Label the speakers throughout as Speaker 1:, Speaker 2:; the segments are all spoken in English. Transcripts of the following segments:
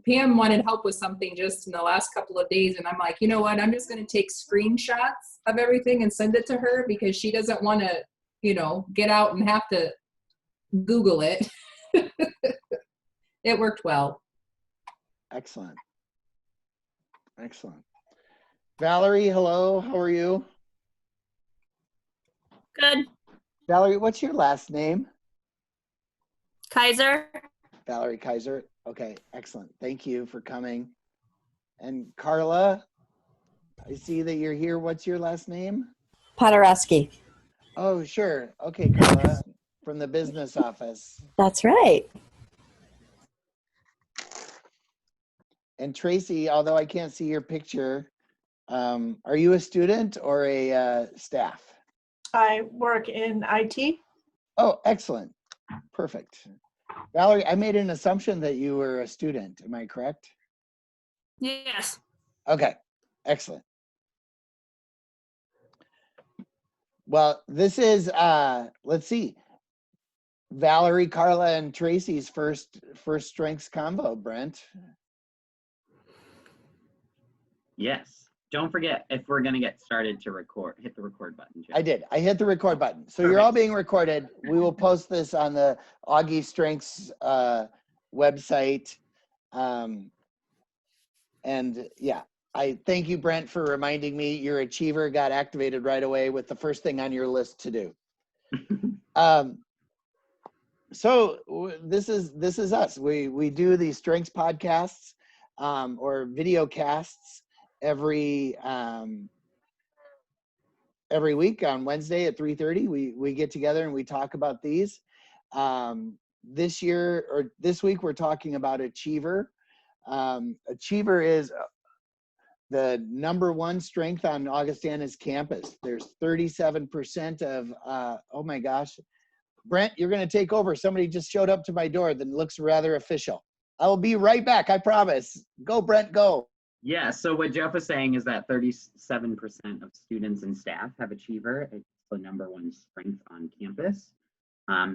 Speaker 1: Pam wanted help with something just in the last couple of days. And I'm like, you know what? I'm just going to take screenshots of everything and send it to her because she doesn't want to, you know, get out and have to Google it. It worked well.
Speaker 2: Excellent. Excellent. Valerie, hello. How are you?
Speaker 3: Good.
Speaker 2: Valerie, what's your last name?
Speaker 3: Kaiser.
Speaker 2: Valerie Kaiser. Okay, excellent. Thank you for coming. And Carla, I see that you're here. What's your last name?
Speaker 4: Podorowski.
Speaker 2: Oh, sure. Okay, Carla, from the business office.
Speaker 4: That's right.
Speaker 2: And Tracy, although I can't see your picture, are you a student or a staff?
Speaker 5: I work in IT.
Speaker 2: Oh, excellent. Perfect. Valerie, I made an assumption that you were a student. Am I correct?
Speaker 3: Yes.
Speaker 2: Okay, excellent. Well, this is, let's see, Valerie, Carla, and Tracy's first strengths combo, Brent.
Speaker 6: Yes. Don't forget, if we're going to get started to record, hit the record button. Jeff.
Speaker 2: I did. I hit the record button. So
Speaker 6: Perfect.
Speaker 2: You're all being recorded. We will post this on the Augie Strengths website. And yeah, I thank you, Brent, for reminding me. Your achiever got activated right away with the first thing on your list to do. So this is us. We do these strengths podcasts or video casts every week on Wednesday at 3:30. We get together and we talk about these. This week we're talking about achiever. Achiever is the #1 strength on Augustana's campus. There's 37% of oh my gosh, Brent, you're going to take over. Somebody just showed up to my door that looks rather official. I will be right back, I promise. Go, Brent, go.
Speaker 6: Yeah, so what Jeff was saying is that 37% of students and staff have achiever. It's the #1 strength on campus.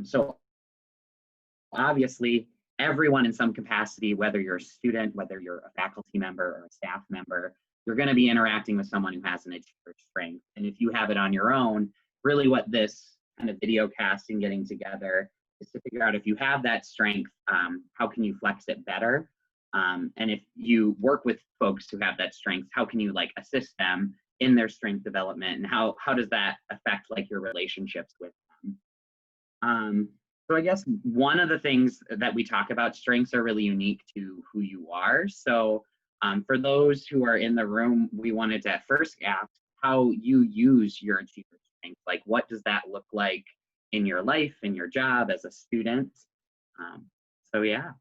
Speaker 6: So obviously, everyone in some capacity, whether you're a student, whether you're a faculty member or a staff member, you're going to be interacting with someone who has an achiever strength. And if you have it on your own, really what this kind of video cast and getting together is to figure out if you have that strength, how can you flex it better? And if you work with folks who have that strength, how can you like assist them in their strength development, and how does that affect like your relationships with them? So I guess one of the things that we talk about, strengths are really unique to who you are. So for those who are in the room, we wanted to first ask how you use your achiever strength. Like, what does that look like in your life, in your job as a student? So yeah.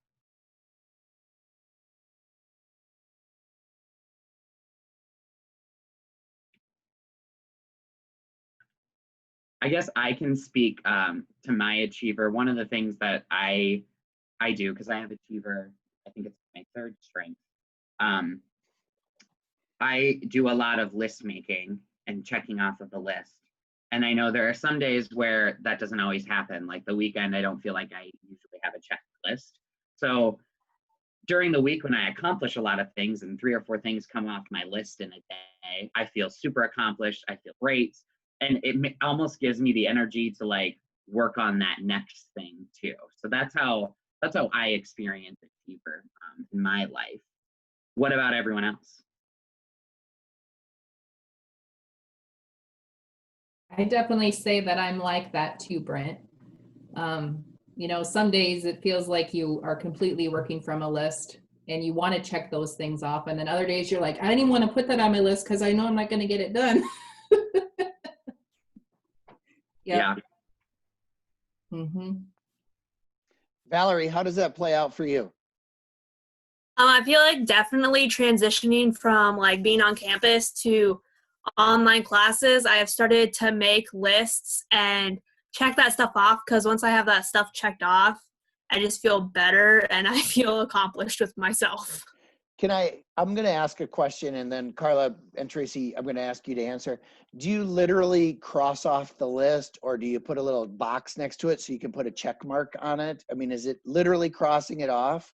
Speaker 6: I guess I can speak to my achiever. One of the things that I do, because I have achiever, I think it's my 3rd strength. I do a lot of list making and checking off of the list. And I know there are some days where that doesn't always happen. Like the weekend, I don't feel like I usually have a checklist. So during the week when I accomplish a lot of things and 3 or 4 things come off my list in a day, I feel super accomplished. I feel great. And it almost gives me the energy to like work on that next thing too. So that's how I experience achiever in my life. What about everyone else?
Speaker 1: I definitely say that I'm like that too, Brent. You know, some days it feels like you are completely working from a list and you want to check those things off. And then other days you're like, I didn't want to put that on my list because I know I'm not going to get it done.
Speaker 6: Yeah.
Speaker 1: Mm-hmm.
Speaker 2: Valerie, how does that play out for you?
Speaker 3: I feel like definitely transitioning from like being on campus to online classes, I have started to make lists and check that stuff off, because once I have that stuff checked off, I just feel better and I feel accomplished with myself.
Speaker 2: I'm going to ask a question, and then Carla and Tracy, I'm going to ask you to answer. Do you literally cross off the list, or do you put a little box next to it so you can put a check mark on it? I mean, is it literally crossing it off?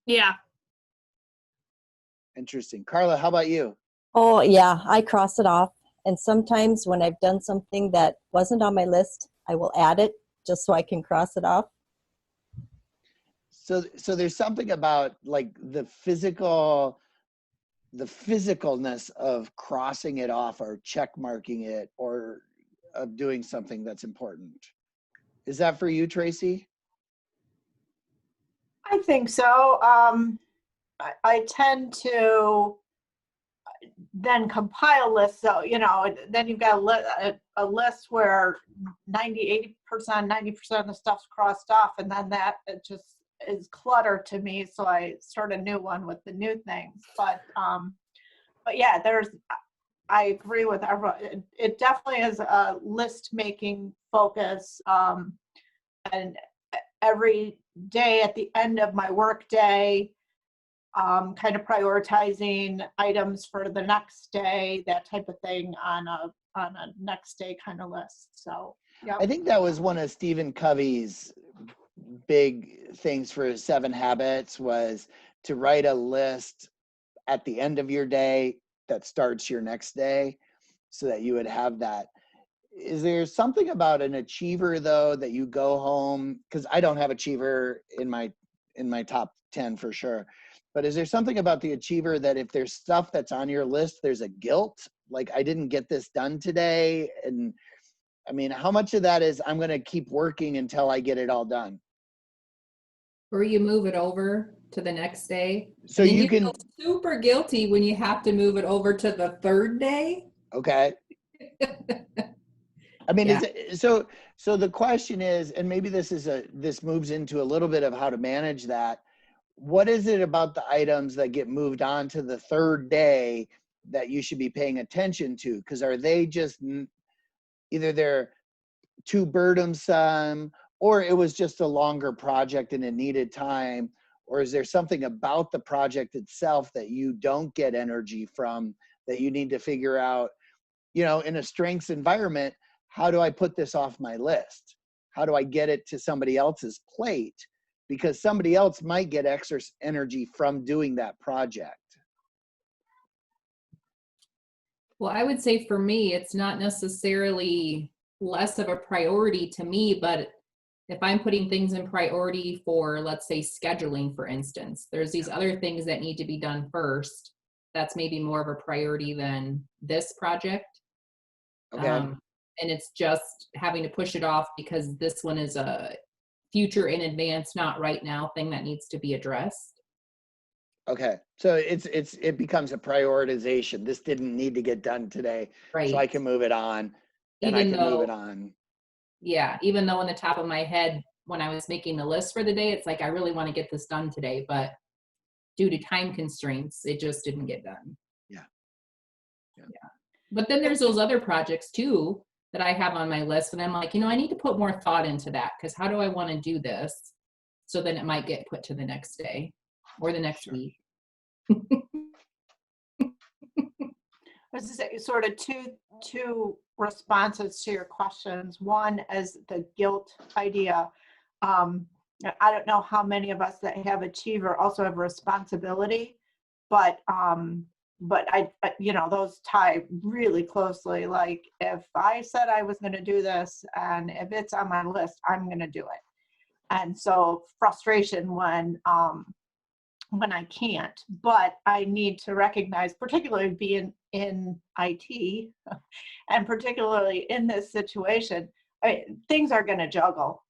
Speaker 3: Yeah.
Speaker 2: Interesting. Carla, how about you?
Speaker 4: Oh, yeah, I cross it off. And sometimes when I've done something that wasn't on my list, I will add it just so I can cross it off.
Speaker 2: So there's something about like the physicalness of crossing it off or check marking it or of doing something that's important. Is that for you, Tracy?
Speaker 5: I think so. I tend to then compile lists. So, then you've got a list where 90, 80%, 90% of the stuff's crossed off. And then that it just is clutter to me. So I start a new one with the new things. But yeah, I agree with everyone. It definitely is a list making focus. And every day at the end of my work day, kind of prioritizing items for the next day, that type of thing on a next day kind of list. So, yeah.
Speaker 2: I think that was one of Stephen Covey's big things for his 7 habits was to write a list at the end of your day that starts your next day so that you would have that. Is there something about an achiever though that you go home, because I don't have achiever in my top 10 for sure, but is there something about the achiever that if there's stuff that's on your list, there's a guilt, like I didn't get this done today? And I mean, how much of that is I'm going to keep working until I get it all done?
Speaker 1: Or you move it over to the next day.
Speaker 2: So
Speaker 1: and then
Speaker 2: you can,
Speaker 1: feel super guilty when you have to move it over to the third day.
Speaker 2: okay. I mean,
Speaker 1: Yeah.
Speaker 2: so the question is, and maybe this moves into a little bit of how to manage that. What is it about the items that get moved on to the third day that you should be paying attention to? Because are they just either they're too burdensome, or it was just a longer project and it needed time, or is there something about the project itself that you don't get energy from that you need to figure out, in a strengths environment? How do I put this off my list? How do I get it to somebody else's plate? Because somebody else might get extra energy from doing that project.
Speaker 1: Well, I would say for me, it's not necessarily less of a priority to me, but if I'm putting things in priority for, let's say, scheduling, for instance, there's these other things that need to be done first. That's maybe more of a priority than this project.
Speaker 2: Okay.
Speaker 1: And it's just having to push it off because this one is a future in advance, not right now thing that needs to be addressed.
Speaker 2: Okay. So it becomes a prioritization. This didn't need to get done today,
Speaker 1: Right.
Speaker 2: so I can move it on. And I can move it on.
Speaker 1: Yeah, even though in the top of my head, when I was making the list for the day, it's like, I really want to get this done today, but due to time constraints, it just didn't get done.
Speaker 2: Yeah.
Speaker 1: But then there's those other projects too that I have on my list, and I'm like, I need to put more thought into that, because how do I want to do this? So then it might get put to the next day or the next week.
Speaker 5: I was to say sort of two responses to your questions. One is the guilt idea. I don't know how many of us that have achiever also have responsibility, but I those tie really closely. Like if I said I was going to do this and if it's on my list, I'm going to do it. And so frustration when I can't, but I need to recognize, particularly being in IT and particularly in this situation, things are going to juggle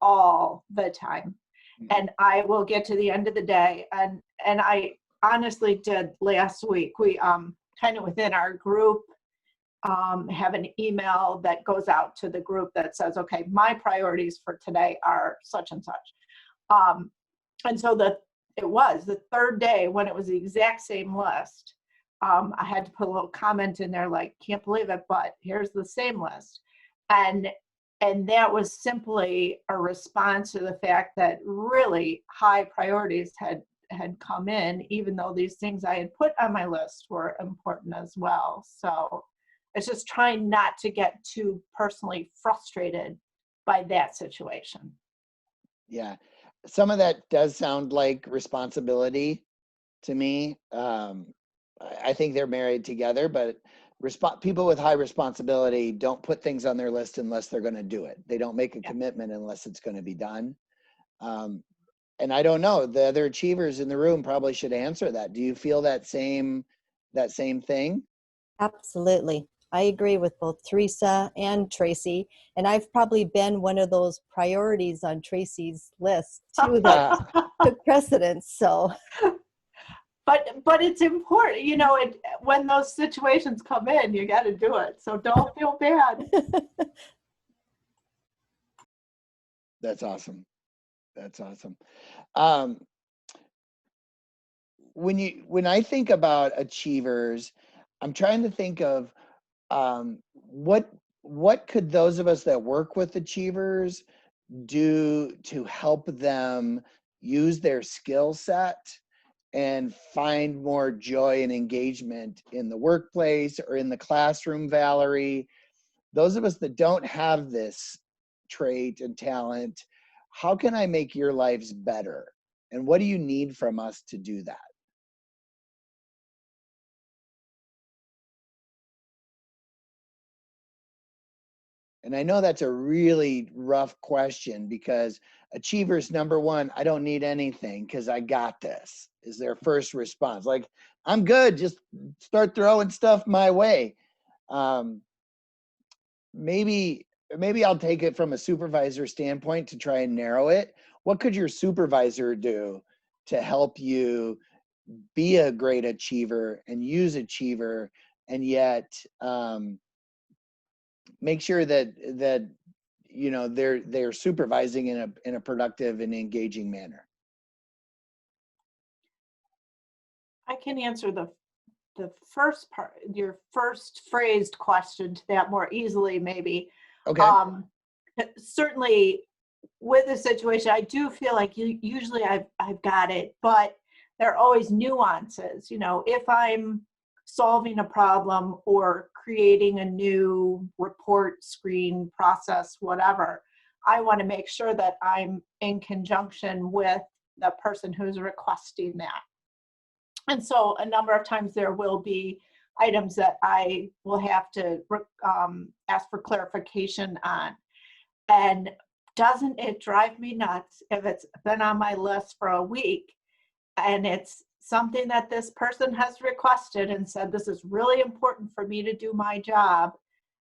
Speaker 5: all the time. And I will get to the end of the day. And I honestly did last week. We kind of within our group have an email that goes out to the group that says, okay, my priorities for today are such and such. And so it was the third day when it was the exact same list. I had to put a little comment in there like, can't believe it, but here's the same list. And that was simply a response to the fact that really high priorities had come in, even though these things I had put on my list were important as well. So it's just trying not to get too personally frustrated by that situation.
Speaker 2: Yeah. Some of that does sound like responsibility. to me. I think they're married together, but people with high responsibility don't put things on their list unless they're going to do it. They don't make a commitment unless it's going to be done. And I don't know, the other achievers in the room probably should answer that. Do you feel that same thing?
Speaker 4: Absolutely. I agree with both Teresa and Tracy. And I've probably been one of those priorities on Tracy's list too that took precedence. So,
Speaker 5: but it's important, you know, when those situations come in, you got to do it. So don't feel bad.
Speaker 2: That's awesome. That's awesome. When I think about achievers, I'm trying to think of what could those of us that work with achievers do to help them use their skill set and find more joy and engagement in the workplace or in the classroom, Valerie. Those of us that don't have this trait and talent, how can I make your lives better? And what do you need from us to do that? And I know that's a really rough question because achievers, number one, I don't need anything because I got this, is their first response. Like, I'm good, just start throwing stuff my way. Maybe I'll take it from a supervisor standpoint to try and narrow it. What could your supervisor do to help you be a great achiever and use achiever and yet make sure that you know they're supervising in a productive and engaging manner?
Speaker 5: I can answer the first part, your first phrased question to that more easily, maybe.
Speaker 2: Okay.
Speaker 5: Certainly with the situation, I do feel like usually I've got it, but there are always nuances. You know, if I'm solving a problem or creating a new report, screen, process, whatever, I want to make sure that I'm in conjunction with the person who's requesting that. And so a number of times there will be items that I will have to ask for clarification on. And doesn't it drive me nuts if it's been on my list for a week and it's something that this person has requested and said, this is really important for me to do my job,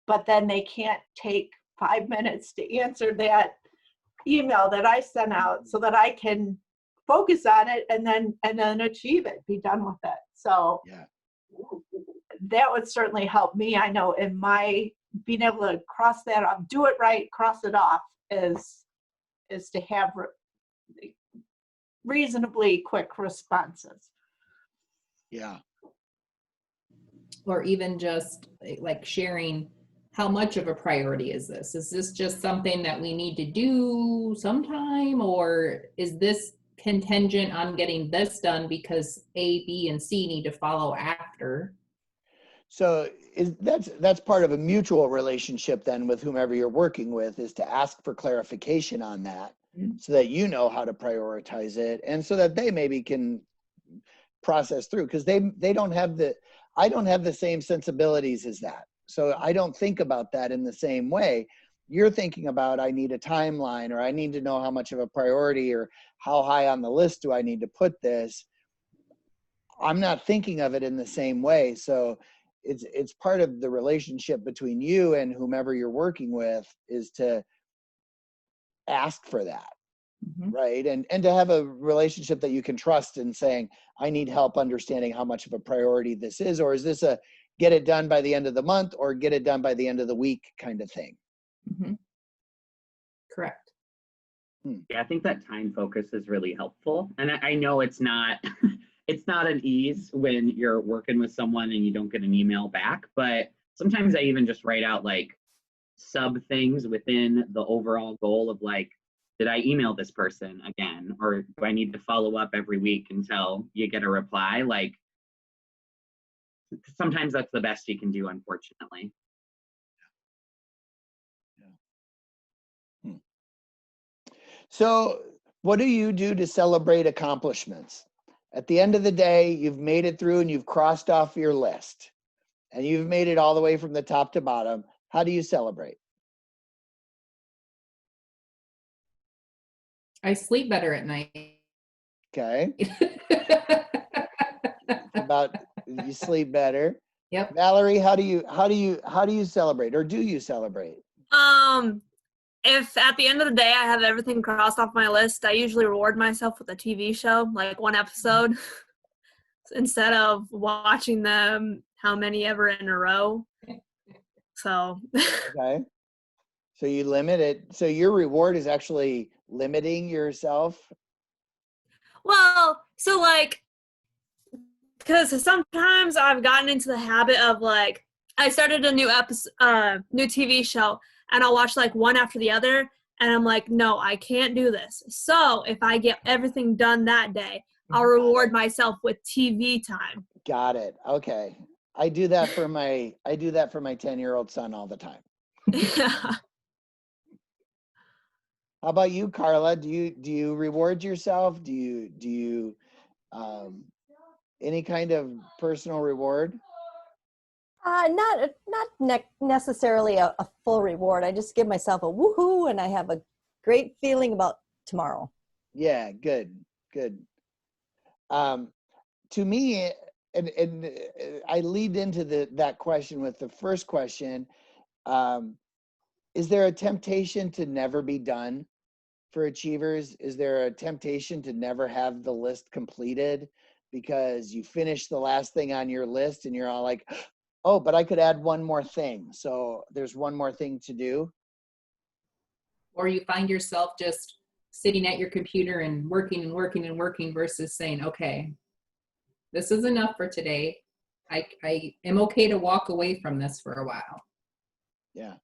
Speaker 5: but then they can't take 5 minutes to answer that email that I sent out so that I can focus on it and then achieve it, be done with it. So
Speaker 2: Yeah.
Speaker 5: That would certainly help me. I know in my being able to cross that off, do it right, cross it off is to have reasonably quick responses.
Speaker 2: Yeah.
Speaker 1: Or even just like sharing, how much of a priority is this? Is this just something that we need to do sometime, or is this contingent on getting this done because A, B, and C need to follow after?
Speaker 2: So that's part of a mutual relationship then with whomever you're working with, is to ask for clarification on that so that you know how to prioritize it and so that they maybe can process through, because I don't have the same sensibilities as that. So I don't think about that in the same way. You're thinking about, I need a timeline, or I need to know how much of a priority or how high on the list do I need to put this. I'm not thinking of it in the same way. So it's part of the relationship between you and whomever you're working with, is to ask for that. Mm-hmm. Right. And to have a relationship that you can trust in saying, I need help understanding how much of a priority this is, or is this a get it done by the end of the month or get it done by the end of the week kind of thing.
Speaker 1: Mm-hmm. Correct.
Speaker 6: Yeah, I think that time focus is really helpful. And I know it's not it's not an ease when you're working with someone and you don't get an email back, but sometimes I even just write out like sub things within the overall goal of like, did I email this person again? Or do I need to follow up every week until you get a reply? Like, sometimes that's the best you can do, unfortunately.
Speaker 2: So what do you do to celebrate accomplishments? At the end of the day, you've made it through and you've crossed off your list and you've made it all the way from the top to bottom. How do you celebrate?
Speaker 1: I sleep better at night.
Speaker 2: Okay. About you sleep better.
Speaker 1: Yep.
Speaker 2: Valerie, how do you celebrate, or do you celebrate?
Speaker 3: If at the end of the day I have everything crossed off my list, I usually reward myself with a TV show, like one episode, instead of watching them how many ever in a row. So
Speaker 2: Okay. So you limit it. So your reward is actually limiting yourself.
Speaker 3: well, so like, because sometimes I've gotten into the habit of like, I started a new new TV show, and I'll watch like one after the other, and I'm like, no, I can't do this. So if I get everything done that day, I'll reward myself with TV time.
Speaker 2: Got it. Okay. I do that for my 10-year-old son all the time. How about you, Carla? Do you reward yourself? Do you any kind of personal reward?
Speaker 4: Not necessarily a full reward. I just give myself a woohoo, and I have a great feeling about tomorrow.
Speaker 2: Yeah, good. To me, and I lead into that question with the first question. Is there a temptation to never be done for achievers? Is there a temptation to never have the list completed because you finish the last thing on your list and you're all like, oh, but I could add one more thing. So there's one more thing to do.
Speaker 1: Or you find yourself just sitting at your computer and working versus saying, okay, this is enough for today. I am okay to walk away from this for a while.
Speaker 2: Yeah.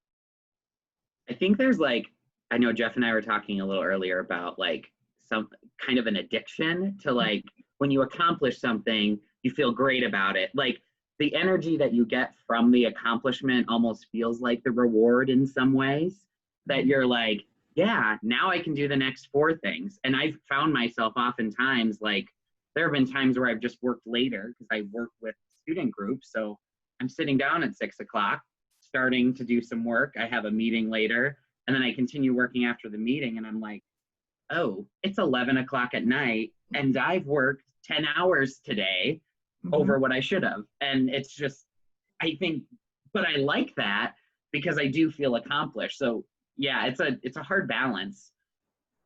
Speaker 6: I think there's like, I know Jeff and I were talking a little earlier about like some kind of an addiction to like when you accomplish something, you feel great about it. Like the energy that you get from the accomplishment almost feels like the reward in some ways, that you're like, yeah, now I can do the next 4 things. And I've found myself oftentimes like, there have been times where I've just worked later because I work with student groups. So I'm sitting down at 6 o'clock, starting to do some work. I have a meeting later, and then I continue working after the meeting. And I'm like, oh, it's 11 o'clock at night, and I've worked 10 hours today over what I should have. And it's just, I think, but I like that because I do feel accomplished. So yeah, it's a hard balance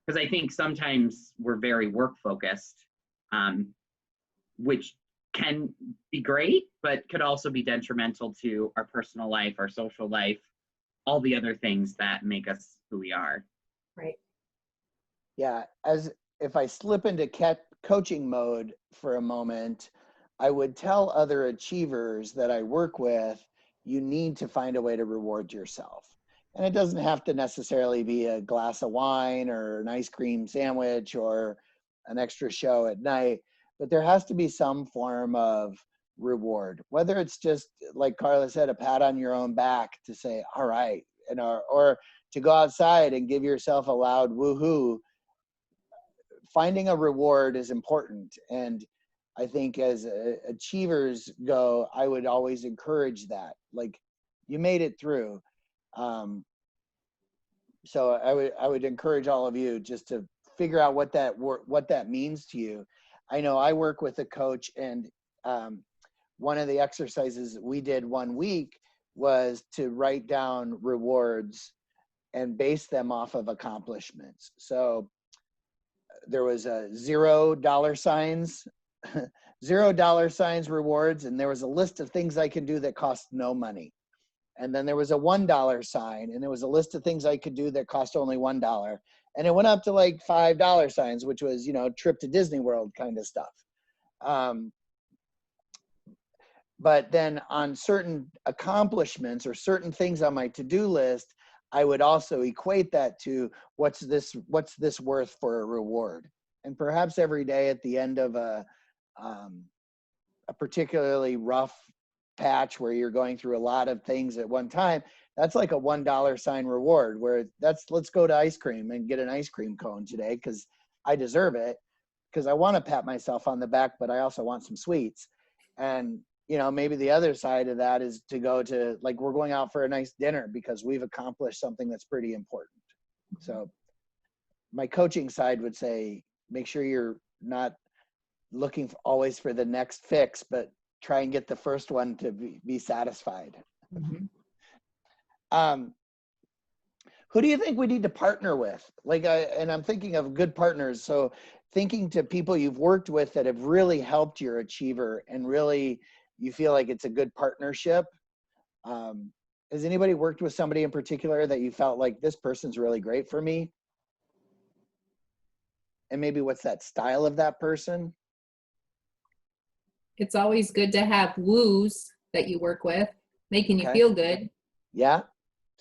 Speaker 6: because I think sometimes we're very work focused, which can be great, but could also be detrimental to our personal life, our social life, all the other things that make us who we are.
Speaker 1: Right.
Speaker 2: Yeah. As if I slip into coaching mode for a moment, I would tell other achievers that I work with, you need to find a way to reward yourself. And it doesn't have to necessarily be a glass of wine or an ice cream sandwich or an extra show at night, but there has to be some form of reward, whether it's just like Carla said, a pat on your own back to say, all right, and or to go outside and give yourself a loud woohoo. Finding a reward is important. And I think as achievers go, I would always encourage that. Like, you made it through. So I would encourage all of you just to figure out what that means to you. I know I work with a coach, and one of the exercises we did one week was to write down rewards and base them off of accomplishments. So there was a $0 $0 rewards, and there was a list of things I can do that cost no money. And then there was a $1 sign, and there was a list of things I could do that cost only $1. And it went up to like $5 signs, which was, trip to Disney World kind of stuff. But then on certain accomplishments or certain things on my to-do list, I would also equate that to what's this worth for a reward. And perhaps every day at the end of a particularly rough patch where you're going through a lot of things at one time, that's like a $1 sign reward, where let's go to ice cream and get an ice cream cone today because I deserve it, because I want to pat myself on the back, but I also want some sweets. And, you know, maybe the other side of that is to go to, like, we're going out for a nice dinner because we've accomplished something that's pretty important. So my coaching side would say, make sure you're not looking always for the next fix, but try and get the first one to be satisfied. Who do you think we need to partner with? Like, and I'm thinking of good partners. So thinking to people you've worked with that have really helped your achiever and really you feel like it's a good partnership. Has anybody worked with somebody in particular that you felt like this person's really great for me? And maybe what's that style of that person?
Speaker 1: It's always good to have woos that you work with, making you
Speaker 2: Okay.
Speaker 1: feel good,
Speaker 2: Yeah.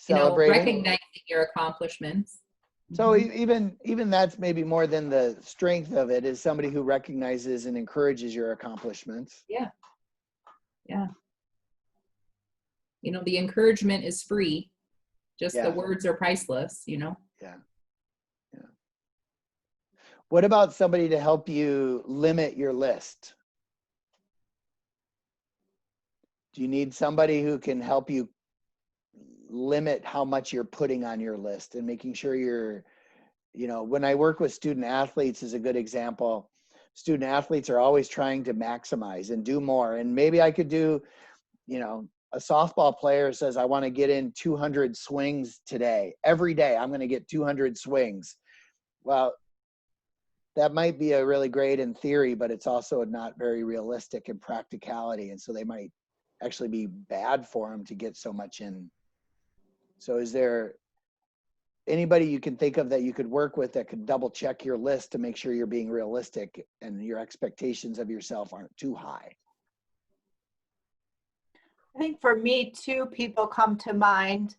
Speaker 1: you know,
Speaker 2: Celebrating.
Speaker 1: recognizing your accomplishments.
Speaker 2: So even that's maybe more than the strength of it, is somebody who recognizes and encourages your accomplishments.
Speaker 1: Yeah. Yeah. You know, the encouragement is free. Just the
Speaker 2: Yeah.
Speaker 1: words are priceless, you know?
Speaker 2: Yeah. Yeah. What about somebody to help you limit your list? Do you need somebody who can help you limit how much you're putting on your list and making sure you're, you know, when I work with student athletes is a good example. Student athletes are always trying to maximize and do more. And maybe I could do, you know, a softball player says, I want to get in 200 swings today. Every day, I'm going to get 200 swings. Well, that might be a really great in theory, but it's also not very realistic in practicality. And so they might actually be bad for them to get so much in. So is there anybody you can think of that you could work with that could double check your list to make sure you're being realistic and your expectations of yourself aren't too high?
Speaker 5: I think for me, two people come to mind.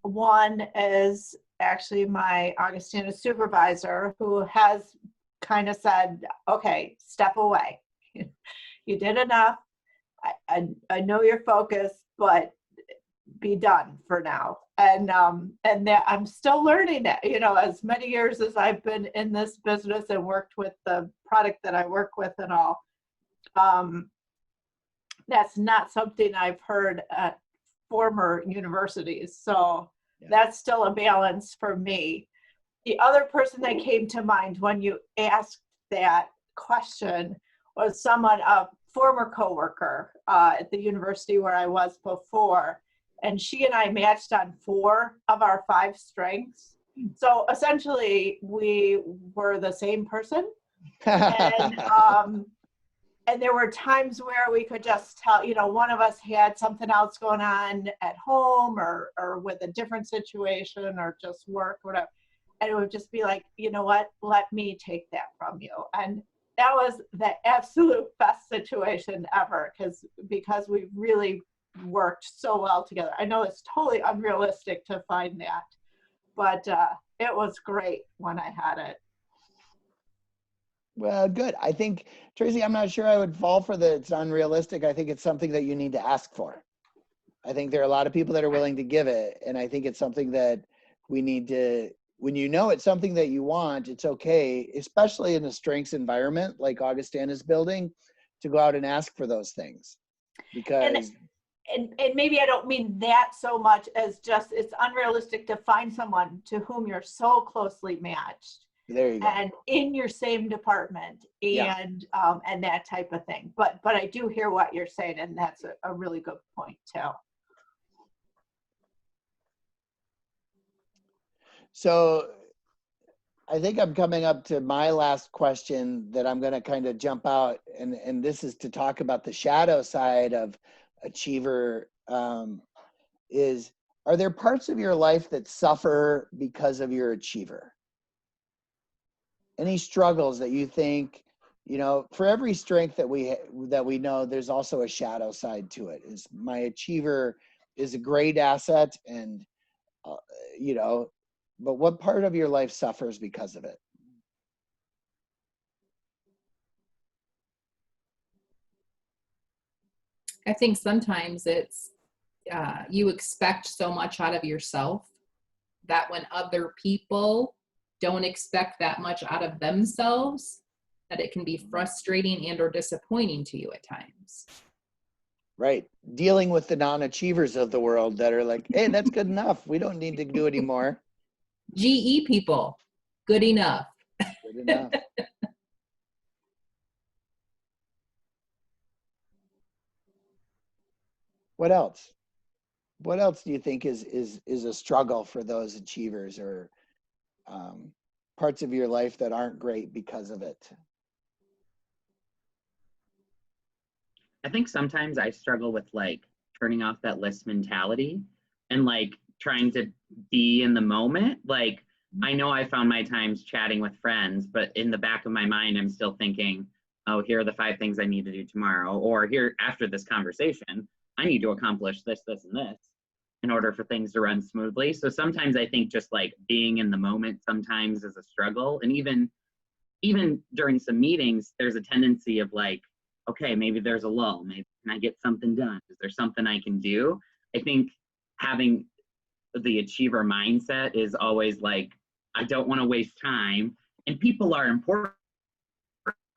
Speaker 5: One is actually my Augustana supervisor, who has kind of said, okay, step away. You did enough. I know you're focused, but be done for now. And that I'm still learning that, you know, as many years as I've been in this business and worked with the product that I work with and all, that's not something I've heard at former universities. So that's still a balance for me. The other person that came to mind when you asked that question was someone, a former coworker at the university where I was before. And she and I matched on 4 of our 5 strengths. So essentially we were the same person. And there were times where we could just tell, you know, one of us had something else going on at home or with a different situation or just work, or whatever. And it would just be like, you know what, let me take that from you. And that was the absolute best situation ever because we really worked so well together. I know it's totally unrealistic to find that, but it was great when I had it.
Speaker 2: Well, good. I think, Tracy, I'm not sure I would fall for the it's unrealistic. I think it's something that you need to ask for. I think there are a lot of people that are willing to give it. And I think it's something that we need to, when you know it's something that you want, it's okay, especially in a strengths environment like Augustana's building, to go out and ask for those things. Because
Speaker 5: and maybe I don't mean that so much as just it's unrealistic to find someone to whom you're so closely matched.
Speaker 2: There you go.
Speaker 5: And in your same department and that type of thing. But I do hear what you're saying, and that's a really good point too.
Speaker 2: So I think I'm coming up to my last question that I'm going to kind of jump out, and this is to talk about the shadow side of achiever. Is, are there parts of your life that suffer because of your achiever? Any struggles that you think, you know, for every strength that we know, there's also a shadow side to it. Is my achiever is a great asset, and you know, but what part of your life suffers because of it?
Speaker 1: I think sometimes it's you expect so much out of yourself that when other people don't expect that much out of themselves, that it can be frustrating and or disappointing to you at times.
Speaker 2: Right. Dealing with the non-achievers of the world that are like, hey, that's good enough. We don't need to do any more.
Speaker 1: GE people, good enough.
Speaker 2: Good enough. What else? What else do you think is a struggle for those achievers, or parts of your life that aren't great because of it?
Speaker 6: I think sometimes I struggle with like turning off that list mentality and like trying to be in the moment. Like, I know I found my times chatting with friends, but in the back of my mind, I'm still thinking, oh, here are the 5 things I need to do tomorrow. Or here, after this conversation, I need to accomplish this, this, and this in order for things to run smoothly. So sometimes I think just like being in the moment sometimes is a struggle. And even during some meetings, there's a tendency of like, okay, maybe there's a lull. Maybe can I get something done? Is there something I can do? I think having the achiever mindset is always like, I don't want to waste time. And people are important,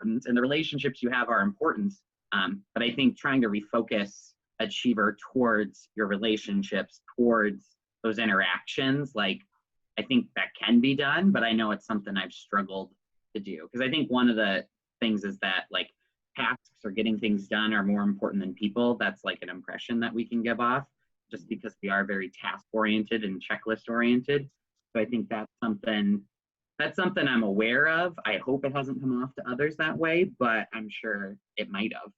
Speaker 6: and the relationships you have are important. But I think trying to refocus achiever towards your relationships, towards those interactions, like, I think that can be done, but I know it's something I've struggled to do. Because I think one of the things is that like tasks or getting things done are more important than people. That's like an impression that we can give off just because we are very task oriented and checklist oriented. So I think that's something I'm aware of. I hope it hasn't come off to others that way, but I'm sure it might have.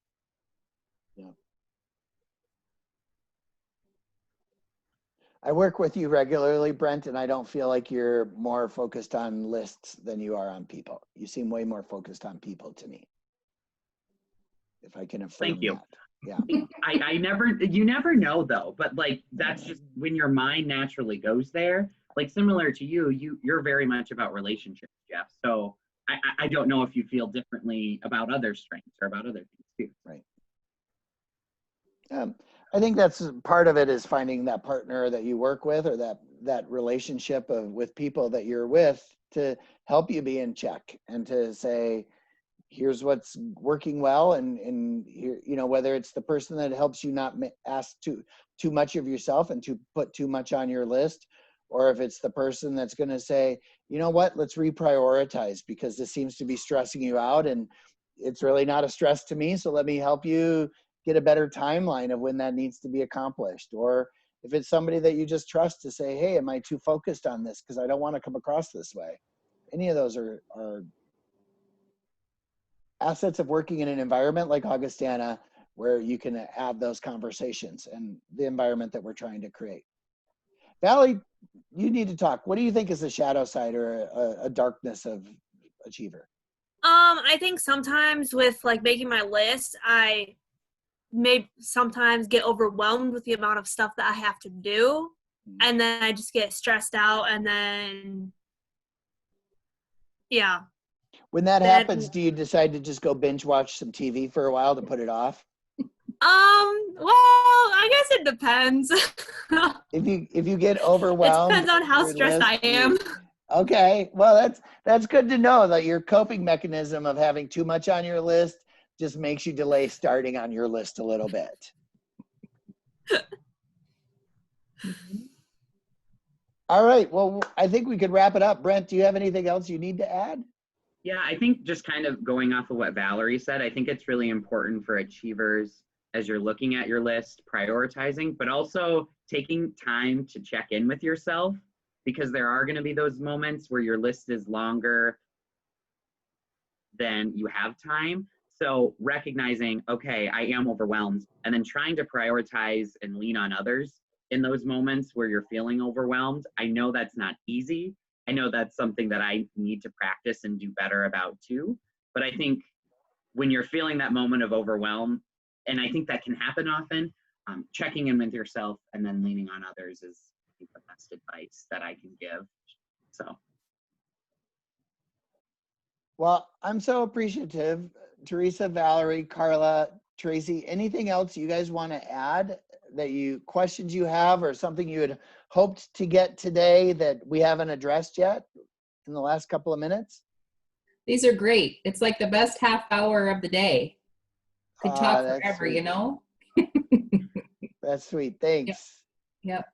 Speaker 2: Yeah. I work with you regularly, Brent, and I don't feel like you're more focused on lists than you are on people. You seem way more focused on people to me. If I can affirm
Speaker 6: Thank you.
Speaker 2: that. Yeah.
Speaker 6: You never know though, but like, that's just when your mind naturally goes there. Like similar to you're very much about relationships, Jeff. So I don't know if you feel differently about other strengths or about other things too.
Speaker 2: Right. I think that's part of it, is finding that partner that you work with, or that relationship with people that you're with, to help you be in check and to say, here's what's working well, and here, whether it's the person that helps you not ask too much of yourself and to put too much on your list, or if it's the person that's going to say, you know what, let's reprioritize because this seems to be stressing you out and it's really not a stress to me, so let me help you get a better timeline of when that needs to be accomplished. Or if it's somebody that you just trust to say, hey, am I too focused on this because I don't want to come across this way. Any of those are assets of working in an environment like Augustana, where you can have those conversations, and the environment that we're trying to create. Valerie, you need to talk. What do you think is the shadow side or a darkness of achiever?
Speaker 3: I think sometimes with like making my list, I may sometimes get overwhelmed with the amount of stuff that I have to do, and then I just get stressed out, and then yeah.
Speaker 2: When that happens, do you decide to just go binge watch some TV for a while to put it off?
Speaker 3: Well, I guess it depends.
Speaker 2: If you get overwhelmed,
Speaker 3: it depends on how stressed I am.
Speaker 2: Okay, well that's good to know that your coping mechanism of having too much on your list just makes you delay starting on your list a little bit. All right, well, I think we could wrap it up. Brent, do you have anything else you need to add?
Speaker 6: Yeah, I think just kind of going off of what Valerie said, I think it's really important for achievers, as you're looking at your list, prioritizing, but also taking time to check in with yourself, because there are going to be those moments where your list is longer than you have time. So recognizing, okay, I am overwhelmed, and then trying to prioritize and lean on others in those moments where you're feeling overwhelmed. I know that's not easy. I know that's something that I need to practice and do better about too. But I think when you're feeling that moment of overwhelm, and I think that can happen often, checking in with yourself and then leaning on others is, I think, the best advice that I can give. So.
Speaker 2: Well, I'm so appreciative. Teresa, Valerie, Carla, Tracy, anything else you guys want to add, questions you have, or something you had hoped to get today that we haven't addressed yet? in the last couple of minutes?
Speaker 1: These are great. It's like the best half hour of the day. Could talk
Speaker 2: That's
Speaker 1: forever,
Speaker 2: sweet.
Speaker 1: you know?
Speaker 2: That's sweet. Thanks.
Speaker 1: Yep.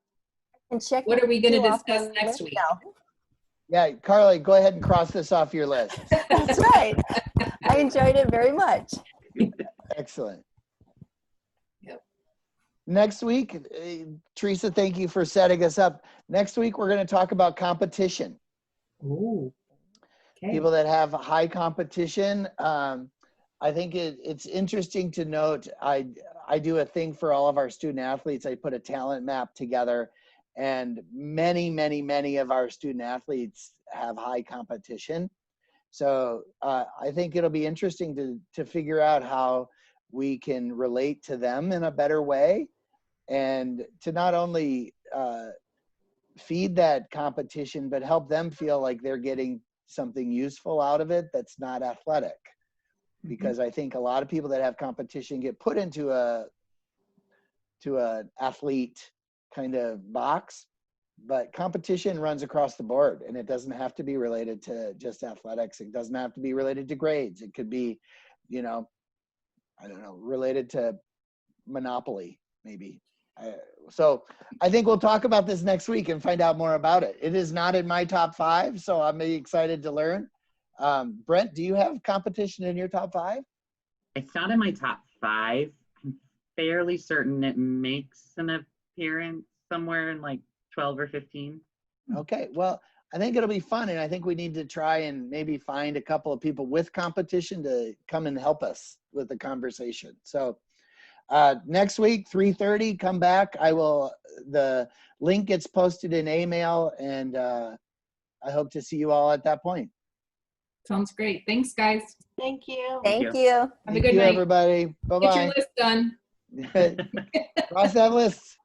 Speaker 4: And check
Speaker 1: What are we going
Speaker 4: you
Speaker 1: to
Speaker 4: off
Speaker 1: discuss
Speaker 4: the
Speaker 1: next
Speaker 4: list
Speaker 1: week?
Speaker 4: now.
Speaker 2: Yeah, Carly, go ahead and cross this off your list.
Speaker 4: That's right. I enjoyed it very much.
Speaker 2: Excellent.
Speaker 1: Yep.
Speaker 2: Next week, Teresa, thank you for setting us up. Next week, we're going to talk about competition.
Speaker 1: Ooh. Okay.
Speaker 2: People that have high competition. I think it's interesting to note, I do a thing for all of our student athletes. I put a talent map together, and many of our student athletes have high competition. So I think it'll be interesting to figure out how we can relate to them in a better way, and to not only feed that competition, but help them feel like they're getting something useful out of it that's not athletic. Because I think a lot of people that have competition get put into an athlete kind of box, but competition runs across the board, and it doesn't have to be related to just athletics. It doesn't have to be related to grades. It could be, you know, I don't know, related to Monopoly, maybe. So I think we'll talk about this next week and find out more about it. It is not in my top 5, so I'm excited to learn. Brent, do you have competition in your top 5?
Speaker 6: It's not in my top 5. I'm fairly certain it makes an appearance somewhere in like 12 or 15.
Speaker 2: Okay, well, I think it'll be fun, and I think we need to try and maybe find a couple of people with competition to come and help us with the conversation. So next week, 3:30, come back. The link gets posted in email, and I hope to see you all at that point.
Speaker 1: Sounds great. Thanks, guys.
Speaker 5: Thank you.
Speaker 4: Thank you.
Speaker 1: Have a
Speaker 2: Thank
Speaker 1: good
Speaker 2: you,
Speaker 1: night.
Speaker 2: everybody.
Speaker 1: Get your
Speaker 2: Bye-bye.
Speaker 1: list done.
Speaker 2: Cross that list.